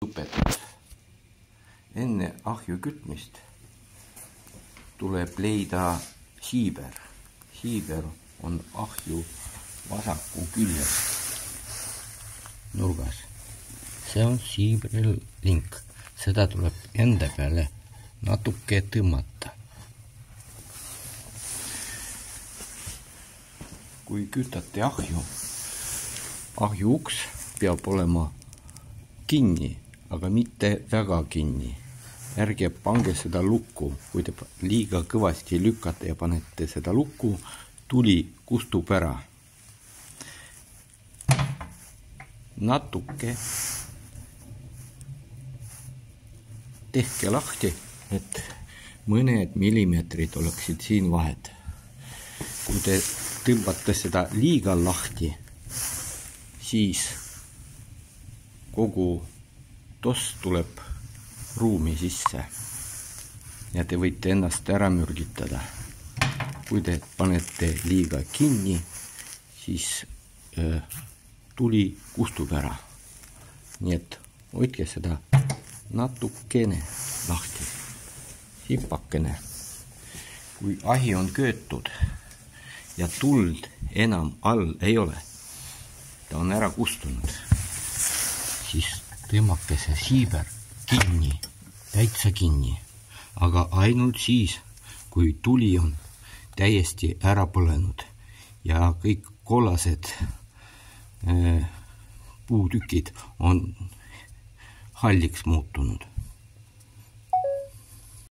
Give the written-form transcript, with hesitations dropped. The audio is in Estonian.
õpetus. Enne ahju kütmist tuleb leida siiber. Siiber on ahju vasaku küljes nurgas. See on siibri link. Seda tuleb enda peale natuke tõmmata. Kui kütate ahju uks peab olema kinni, aga mitte väga kinni. Ärge pange seda lukku, kui te liiga kõvasti lükkate ja panete seda lukku, tuli kustub ära. Natuke tehke lahti, et mõned millimeetrid oleksid siin vahed. Kui te tõmbate seda liiga lahti, siis kogu toss tuleb ruumi sisse ja te võite ennast ära mürgitada. Kui te panete liiga kinni, siis tuli kustub ära. Nii et hoidke seda natukene lahti, sipakene. Kui ahi on köetud ja tuld enam all ei ole, ta on ära kustunud, siis tõmmake see siiber kinni, täitsa kinni, aga ainult siis, kui tuli on täiesti ära põlenud ja kõik kollased puutükid on halliks muutunud.